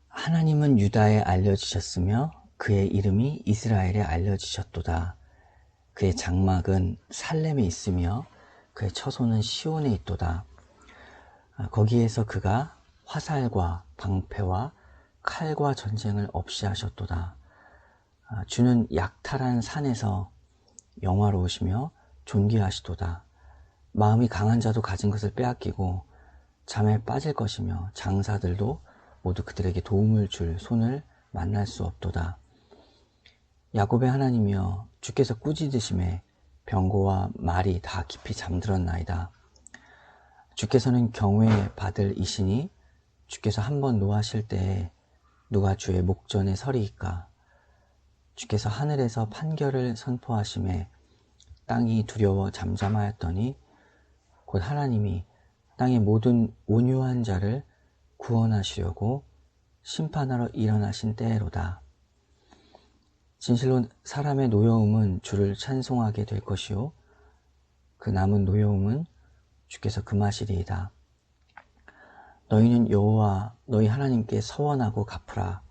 하나님은 유다에 알려지셨으며 그의 이름이 이스라엘에 알려지셨도다. 그의 장막은 살렘에 있으며 그의 처소는 시온에 있도다. 거기에서 그가 화살과 방패와 칼과 전쟁을 없이 하셨도다. 주는 약탈한 산에서 영화로우시며 존귀하시도다. 마음이 강한 자도 가진 것을 빼앗기고 잠에 빠질 것이며 장사들도 모두 그들에게 도움을 줄 손을 만날 수 없도다. 야곱의 하나님이여, 주께서 꾸짖으심에 병고와 말이 다 깊이 잠들었나이다. 주께서는 경외 받을 이시니 주께서 한번 노하실 때에 누가 주의 목전에 서리이까. 주께서 하늘에서 판결을 선포하심에 땅이 두려워 잠잠하였더니 곧 하나님이 땅의 모든 온유한 자를 구원하시려고 심판하러 일어나신 때로다. 진실로 사람의 노여움은 주를 찬송하게 될 것이요 그 남은 노여움은 주께서 금하시리이다. 너희는 여호와 너희 하나님께 서원하고 갚으라.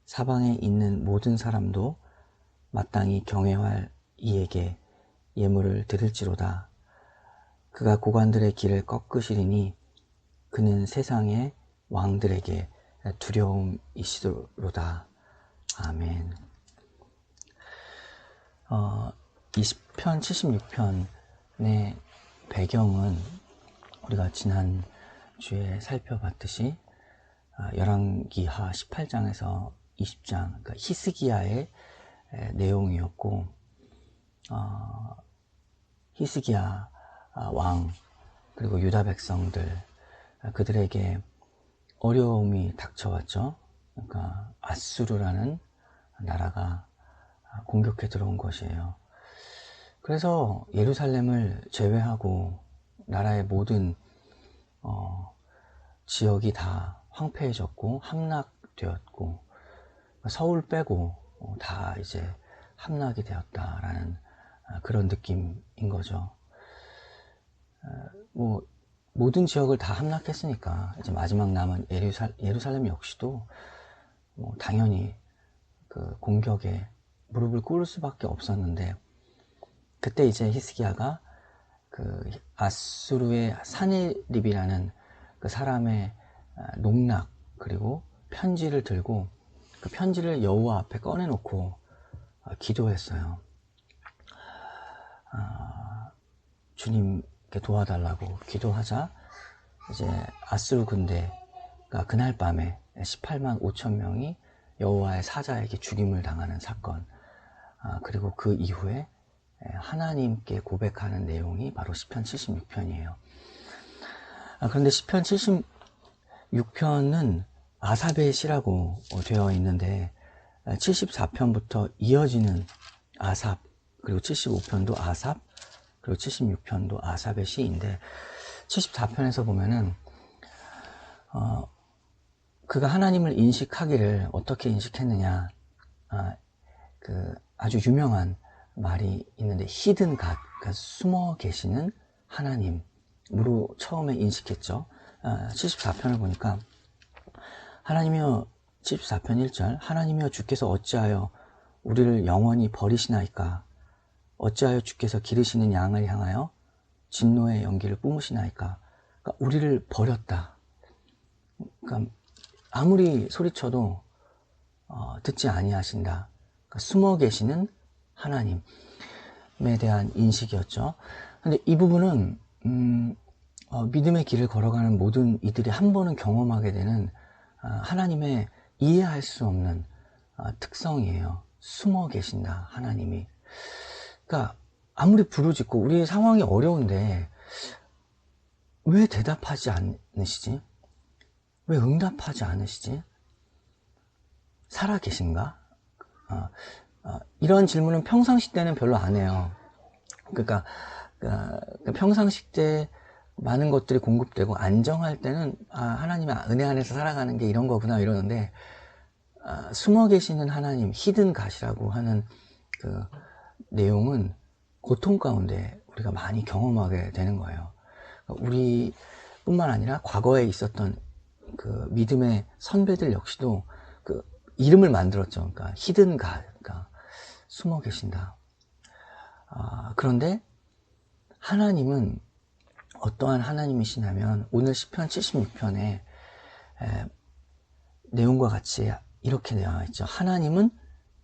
사방에 있는 모든 사람도 마땅히 경외할 이에게 예물을 드릴지로다. 그가 고관들의 길을 꺾으시리니 그는 세상의 왕들에게 두려움이시도로다. 아멘. 이 시편 76편의 배경은 우리가 지난주에 살펴봤듯이 열왕기하 18장에서 20장, 그러니까 히스기야의 내용이었고, 히스기야 왕 그리고 유다 백성들, 그들에게 어려움이 닥쳐왔죠. 그러니까 아수르라는 나라가 공격해 들어온 것이에요. 그래서 예루살렘을 제외하고 나라의 모든 지역이 다 황폐해졌고 함락되었고, 서울 빼고 다 이제 함락이 되었다라는 그런 느낌인 거죠. 모든 지역을 다 함락했으니까 이제 마지막 남은 예루살렘 역시도 당연히 그 공격에 무릎을 꿇을 수밖에 없었는데, 그때 이제 히스기야가 그 아수르의 사네립이라는 그 사람의 농락 그리고 편지를 들고 그 편지를 여호와 앞에 꺼내놓고 기도했어요. 주님께 도와달라고 기도하자 이제 아수르 군대가 그날 밤에 18만 5천 명이 여호와의 사자에게 죽임을 당하는 사건, 그리고 그 이후에 하나님께 고백하는 내용이 바로 시편 76편이에요. 그런데 시편 76편은 아삽의 시라고 되어 있는데 74편부터 이어지는 아삽, 그리고 75편도 아삽, 그리고 76편도 아삽의 시인데, 74편에서 보면은 그가 하나님을 인식하기를 어떻게 인식했느냐, 그 아주 유명한 말이 있는데 히든 갓, 그러니까 숨어 계시는 하나님으로 처음에 인식했죠. 74편을 보니까 하나님이여, 74편 1절, 하나님이여 주께서 어찌하여 우리를 영원히 버리시나이까? 어찌하여 주께서 기르시는 양을 향하여 진노의 연기를 뿜으시나이까? 그러니까 우리를 버렸다. 그러니까 아무리 소리쳐도 듣지 아니하신다. 그러니까 숨어 계시는 하나님에 대한 인식이었죠. 근데 이 부분은 믿음의 길을 걸어가는 모든 이들이 한 번은 경험하게 되는 하나님의 이해할 수 없는 특성이에요. 숨어 계신다, 하나님이. 그러니까 아무리 부르짖고 우리의 상황이 어려운데 왜 대답하지 않으시지? 왜 응답하지 않으시지? 살아 계신가? 이런 질문은 평상시 때는 별로 안 해요. 그러니까 평상시 때 많은 것들이 공급되고 안정할 때는 하나님의 은혜 안에서 살아가는 게 이런 거구나 이러는데, 숨어 계시는 하나님, 히든 갓이라고 하는 그 내용은 고통 가운데 우리가 많이 경험하게 되는 거예요. 우리뿐만 아니라 과거에 있었던 그 믿음의 선배들 역시도 그 이름을 만들었죠. 그러니까 히든 가, 그러니까 숨어 계신다. 그런데 하나님은 어떠한 하나님이시냐면 오늘 시편 76편에 내용과 같이 이렇게 되어 있죠. 하나님은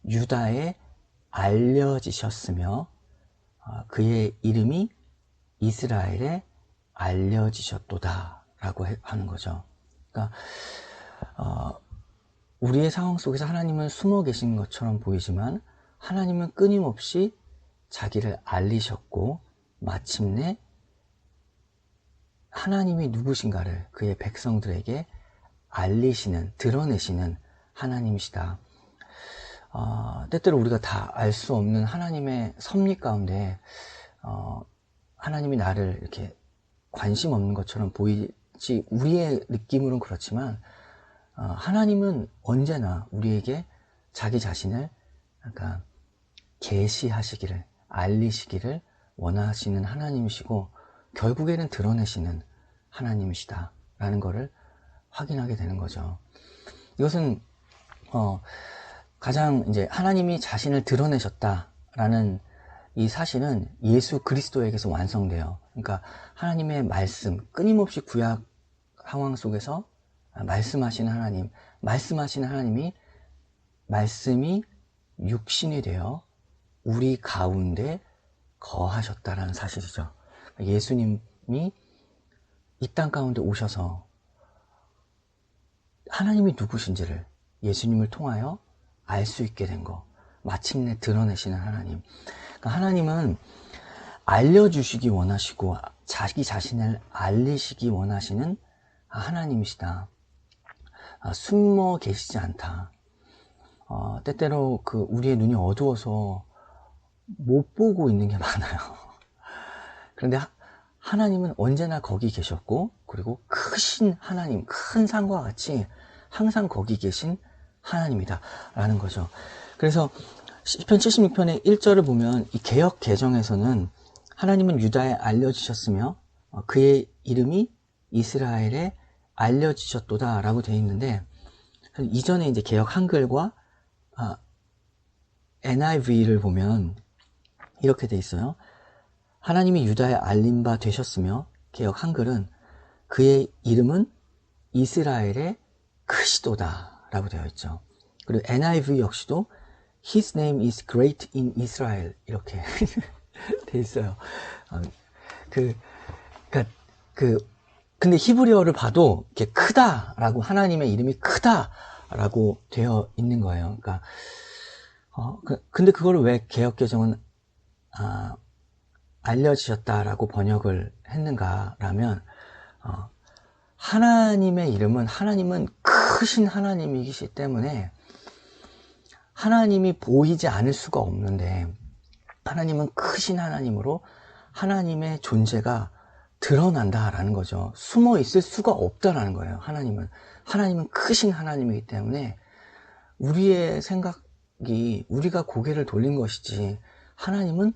유다에 알려지셨으며 그의 이름이 이스라엘에 알려지셨도다 라고 하는 거죠. 그러니까 우리의 상황 속에서 하나님은 숨어 계신 것처럼 보이지만 하나님은 끊임없이 자기를 알리셨고 마침내 하나님이 누구신가를 그의 백성들에게 알리시는, 드러내시는 하나님이시다. 때때로 우리가 다 알 수 없는 하나님의 섭리 가운데 하나님이 나를 이렇게 관심 없는 것처럼 보이지 우리의 느낌으로는 그렇지만 하나님은 언제나 우리에게 자기 자신을 그러니까 계시하시기를, 알리시기를 원하시는 하나님이시고 결국에는 드러내시는 하나님이시다 라는 것을 확인하게 되는 거죠. 이것은 가장 이제 하나님이 자신을 드러내셨다라는 이 사실은 예수 그리스도에게서 완성돼요. 그러니까 하나님의 말씀, 끊임없이 구약 상황 속에서 말씀하시는 하나님, 말씀하시는 하나님이 말씀이 육신이 되어 우리 가운데 거하셨다라는 사실이죠. 예수님이 이 땅 가운데 오셔서 하나님이 누구신지를 예수님을 통하여 알 수 있게 된 거, 마침내 드러내시는 하나님. 그러니까 하나님은 알려주시기 원하시고 자기 자신을 알리시기 원하시는 하나님이시다. 숨어 계시지 않다. 때때로 그 우리의 눈이 어두워서 못 보고 있는 게 많아요. 그런데 하나님은 언제나 거기 계셨고 그리고 크신 하나님, 큰 산과 같이 항상 거기 계신 하나님이다 라는 거죠. 그래서 시편 76편의 1절을 보면 이 개역 개정에서는 하나님은 유다에 알려지셨으며 그의 이름이 이스라엘에 알려지셨도다 라고 되어 있는데 이전에 이제 개역 한글과 NIV를 보면 이렇게 되어 있어요. 하나님이 유다에 알린 바 되셨으며 개역 한글은 그의 이름은 이스라엘의 크시도다 라고 되어 있죠. 그리고 NIV 역시도 His name is great in Israel 이렇게 되어 있어요. 근데 히브리어를 봐도 이렇게 크다라고 하나님의 이름이 크다라고 되어 있는 거예요. 그러니까 근데 그걸 왜 개역개정은 알려지셨다라고 번역을 했는가라면 하나님의 이름은 하나님은 크신 하나님이시기 때문에 하나님이 보이지 않을 수가 없는데 하나님은 크신 하나님으로 하나님의 존재가 드러난다라는 거죠. 숨어 있을 수가 없다라는 거예요. 하나님은 크신 하나님이기 때문에 우리의 생각이 우리가 고개를 돌린 것이지 하나님은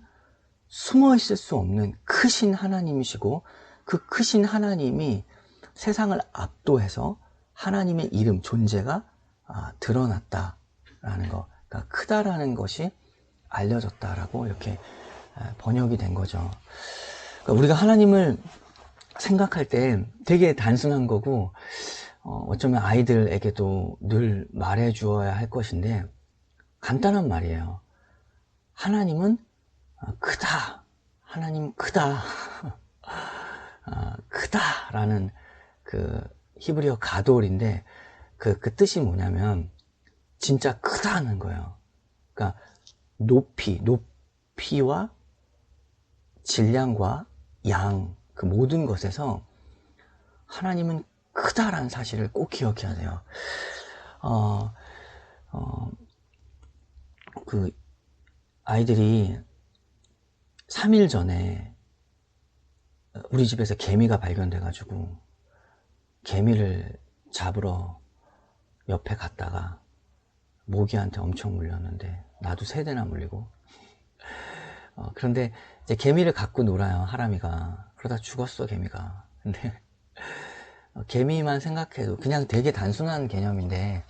숨어 있을 수 없는 크신 하나님이시고 그 크신 하나님이 세상을 압도해서 하나님의 이름, 존재가 드러났다라는 거, 그러니까 크다라는 것이 알려졌다라고 이렇게 번역이 된 거죠. 그러니까 우리가 하나님을 생각할 때 되게 단순한 거고 어쩌면 아이들에게도 늘 말해 주어야 할 것인데 간단한 말이에요. 하나님은 크다. 하나님 크다. 크다라는 그 히브리어 가돌인데 그 뜻이 뭐냐면 진짜 크다는 거예요. 그러니까 높이와 질량과 양, 그 모든 것에서 하나님은 크다라는 사실을 꼭 기억해야 돼요. 그 아이들이 3일 전에 우리 집에서 개미가 발견돼가지고 개미를 잡으러 옆에 갔다가 모기한테 엄청 물렸는데 나도 3대나 물리고 그런데 이제 개미를 갖고 놀아요. 하람이가. 그러다 죽었어 개미가. 근데 개미만 생각해도 그냥 되게 단순한 개념인데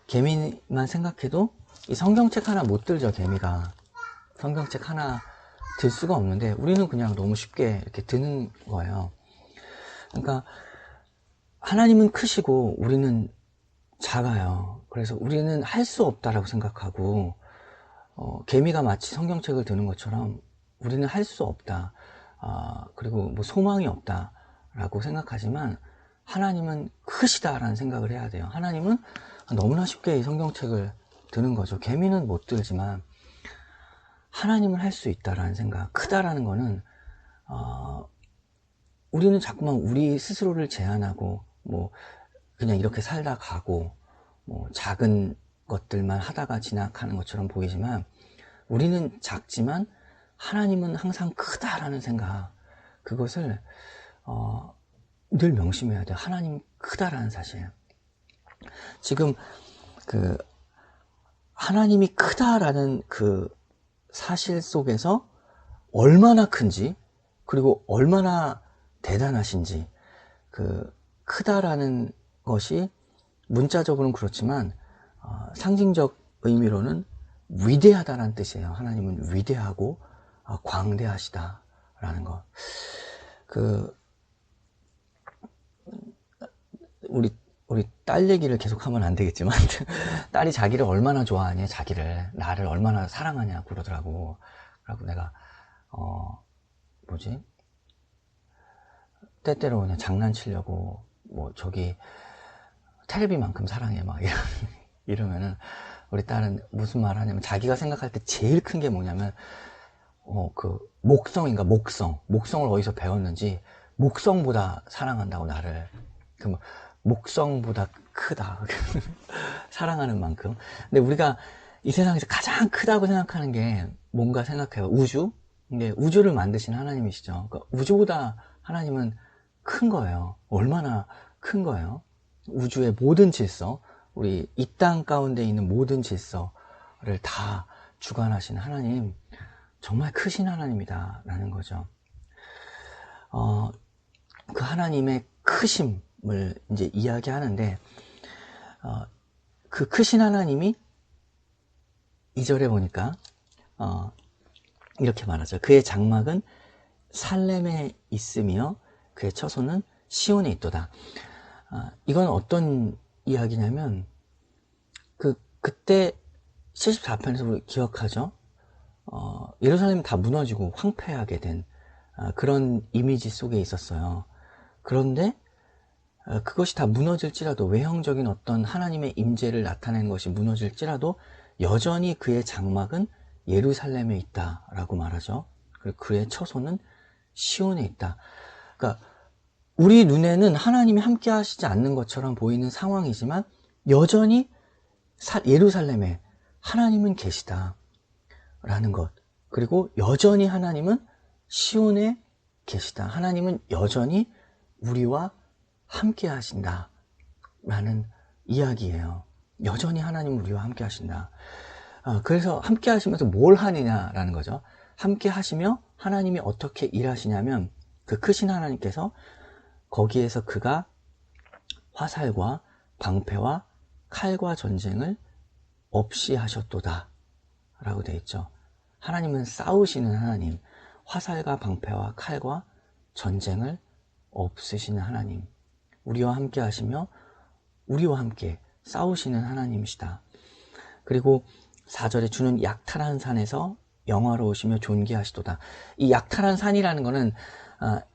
개미만 생각해도 이 성경책 하나 못 들죠. 개미가 성경책 하나 들 수가 없는데 우리는 그냥 너무 쉽게 이렇게 드는 거예요. 그러니까 하나님은 크시고 우리는 작아요. 그래서 우리는 할 수 없다라고 생각하고 개미가 마치 성경책을 드는 것처럼 우리는 할 수 없다. 그리고 뭐 소망이 없다라고 생각하지만 하나님은 크시다라는 생각을 해야 돼요. 하나님은 너무나 쉽게 이 성경책을 드는 거죠. 개미는 못 들지만 하나님은 할 수 있다라는 생각. 크다라는 거는 우리는 자꾸만 우리 스스로를 제한하고 뭐 그냥 이렇게 살다 가고 뭐 작은 것들만 하다가 지나가는 것처럼 보이지만 우리는 작지만 하나님은 항상 크다라는 생각, 그것을 늘 명심해야 돼요. 하나님 크다라는 사실. 지금 그 하나님이 크다라는 그 사실 속에서 얼마나 큰지 그리고 얼마나 대단하신지, 그 크다라는 것이 문자적으로는 그렇지만 상징적 의미로는 위대하다는 뜻이에요. 하나님은 위대하고 광대하시다라는 것. 우리 딸 얘기를 계속하면 안 되겠지만 딸이 자기를 얼마나 좋아하냐, 자기를 나를 얼마나 사랑하냐 그러더라고. 그래서 내가 때때로 그냥 장난치려고 뭐 저기 테레비만큼 사랑해 막 이러면은 우리 딸은 무슨 말 하냐면 자기가 생각할 때 제일 큰 게 뭐냐면 그 목성을 어디서 배웠는지 목성보다 사랑한다고 나를. 그 목성보다 크다 사랑하는 만큼. 근데 우리가 이 세상에서 가장 크다고 생각하는 게 뭔가 생각해요. 우주. 근데 우주를 만드신 하나님이시죠. 그러니까 우주보다 하나님은 큰 거예요. 얼마나 큰 거예요. 우주의 모든 질서, 우리 이 땅 가운데 있는 모든 질서를 다 주관하신 하나님, 정말 크신 하나님이다 라는 거죠. 그 하나님의 크심을 이제 이야기하는데 그 크신 하나님이 2절에 보니까 이렇게 말하죠. 그의 장막은 살렘에 있으며 그의 처소는 시온에 있도다. 이건 어떤 이야기냐면 그때 74편에서 우리 기억하죠. 예루살렘이 다 무너지고 황폐하게 된 그런 이미지 속에 있었어요. 그런데 그것이 다 무너질지라도, 외형적인 어떤 하나님의 임재를 나타내는 것이 무너질지라도 여전히 그의 장막은 예루살렘에 있다라고 말하죠. 그리고 그의 처소는 시온에 있다. 그러니까 우리 눈에는 하나님이 함께 하시지 않는 것처럼 보이는 상황이지만 여전히 예루살렘에 하나님은 계시다라는 것. 그리고 여전히 하나님은 시온에 계시다. 하나님은 여전히 우리와 함께 하신다 라는 이야기예요. 여전히 하나님은 우리와 함께 하신다. 그래서 함께 하시면서 뭘 하느냐라는 거죠. 함께 하시며 하나님이 어떻게 일하시냐면 그 크신 하나님께서 거기에서 그가 화살과 방패와 칼과 전쟁을 없이 하셨도다 라고 되어 있죠. 하나님은 싸우시는 하나님, 화살과 방패와 칼과 전쟁을 없으시는 하나님, 우리와 함께 하시며 우리와 함께 싸우시는 하나님이시다. 그리고 4절에 주는 약탈한 산에서 영화로우시며 존귀하시도다. 이 약탈한 산이라는 거는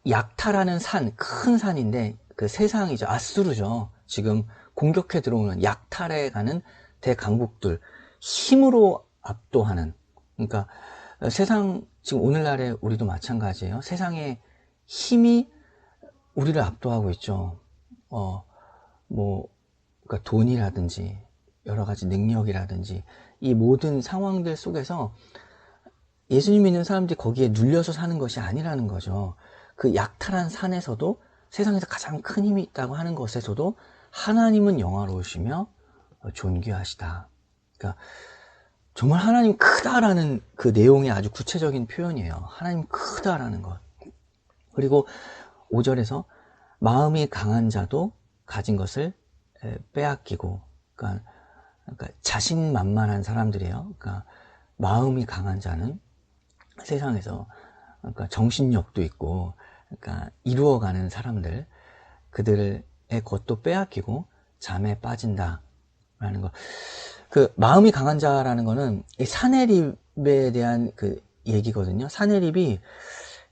약탈하는 산, 큰 산인데 그 세상이죠. 아수르죠. 지금 공격해 들어오는, 약탈해 가는 대강국들, 힘으로 압도하는. 그러니까 세상, 지금 오늘날에 우리도 마찬가지예요. 세상의 힘이 우리를 압도하고 있죠. 그러니까 돈이라든지 여러 가지 능력이라든지 이 모든 상황들 속에서 예수님 믿는 사람들이 거기에 눌려서 사는 것이 아니라는 거죠. 그 약탈한 산에서도, 세상에서 가장 큰 힘이 있다고 하는 것에서도 하나님은 영화로우시며 존귀하시다. 그러니까 정말 하나님 크다라는 그 내용의 아주 구체적인 표현이에요. 하나님 크다라는 것. 그리고 5절에서 마음이 강한 자도 가진 것을 빼앗기고, 그러니까 자신만만한 사람들이에요. 그러니까 마음이 강한 자는 세상에서, 그러니까 정신력도 있고, 그러니까 이루어가는 사람들, 그들의 것도 빼앗기고 잠에 빠진다라는 거. 그 마음이 강한 자라는 거는 이 사내립에 대한 그 얘기거든요. 사내립이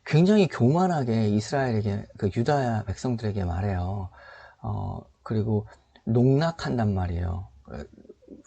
굉장히 교만하게 이스라엘에게, 그 유다 백성들에게 말해요. 그리고 농락한단 말이에요.